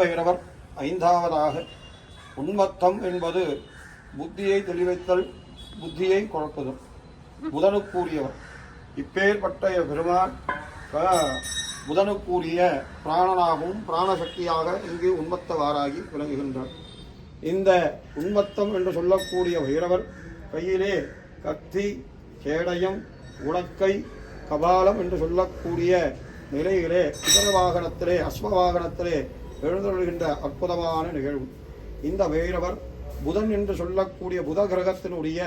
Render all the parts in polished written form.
பைரவர் ஐந்தாவதாக. உன்மத்தம் என்பது புத்தியை தெளிவைத்தல், புத்தியை குழப்புதல், புதனுக்குரியவர். இப்பேற்பட்ட பெருமான் புதனுக்குரிய பிராணனாகவும் பிராணசக்தியாக இங்கு உன்மத்தவாராகி விளங்குகின்றார். இந்த உன்மத்தம் என்று சொல்லக்கூடிய பைரவர் கையிலே கத்தி, கேடயம், உடக்கை, கபாலம் என்று சொல்லக்கூடிய நிலையிலே இதர வாகனத்திலே அஸ்வவாகனத்திலே எழுந்தொழுகின்ற அற்புதமான நிகழ்வு. இந்த பைரவர் புதன் என்று சொல்லக்கூடிய புத கிரகத்தினுடைய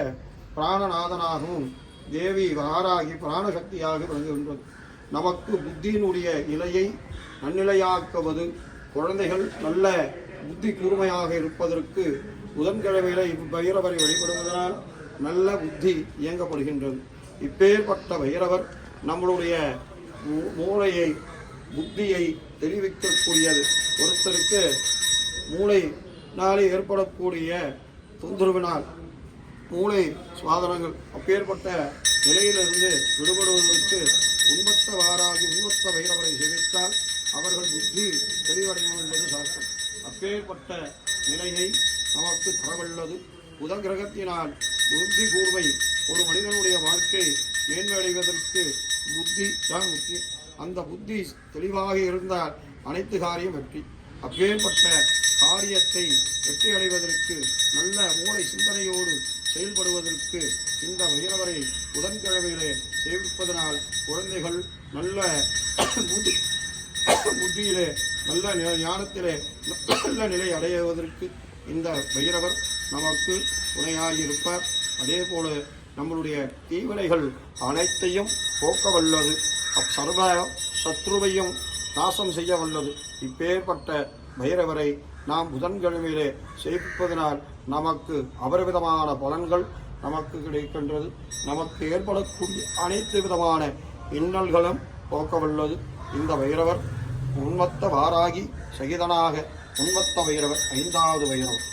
பிராணநாதனாகவும் தேவி வாராகி பிராணசக்தியாக விளங்குகின்றது. நமக்கு புத்தியினுடைய நிலையை நன்னிலையாக்குவது, குழந்தைகள் நல்ல புத்தி கூர்மையாக இருப்பதற்கு புதன்கிழமையில இப்பைரவரை வழிபடுவதனால் நல்ல புத்தி இயங்கப்படுகின்றது. இப்பேற்பட்ட பைரவர் நம்மளுடைய மூளையை, புத்தியை தெளிவிக்கக்கூடியது. ஒருத்தருக்கு மூளைனாலே ஏற்படக்கூடிய தொந்தரவினால் மூளை சுவாதனங்கள் அப்பேற்பட்ட நிலையிலிருந்து விடுபடுவதற்கு உன்மத்த வாராகி உன்மத்த பைரவரை சேவித்தால் அவர்கள் புத்தி தெளிவடையும் என்பது சாஸ்திரம். அப்பேற்பட்ட நிலையை நமக்கு தரவல்லது. புத கிரகத்தினால் புத்தி கூர்மை. ஒரு மனிதனுடைய வாழ்க்கை மேன்மையடைவதற்கு புத்தி தான் முக்கியம். அந்த புத்தி தெளிவாக இருந்தால் அனைத்து காரியம் வெற்றி. அப்பேற்பட்ட காரியத்தை வெற்றி அடைவதற்கு நல்ல மூளை சிந்தனையோடு செயல்படுவதற்கு இந்த பைரவரை புதன்கிழமையிலே சேவிப்பதனால் குழந்தைகள் நல்ல புத்தியிலே நல்ல ஞானத்திலே நல்ல நிலை அடைவதற்கு இந்த பைரவர் நமக்கு துணையாகியிருப்பார். அதே போல நம்மளுடைய தீவினைகள் அனைத்தையும் போக்க வல்லது, சர்வ சத்ருவையும் நாசம் செய்ய வல்லது. இப்பேற்பட்ட பைரவரை நாம் புதன்கிழமையிலே சேவிப்பதனால் நமக்கு அபரிவிதமான பலன்கள் நமக்கு கிடைக்கின்றது. நமக்கு ஏற்படக்கூடிய அனைத்து விதமான இன்னல்களும் போக்க வல்லது. இந்த பைரவர் உன்மத்த வாராகி சகிதனாக உன்மத்த பைரவர் ஐந்தாவது பைரவர்.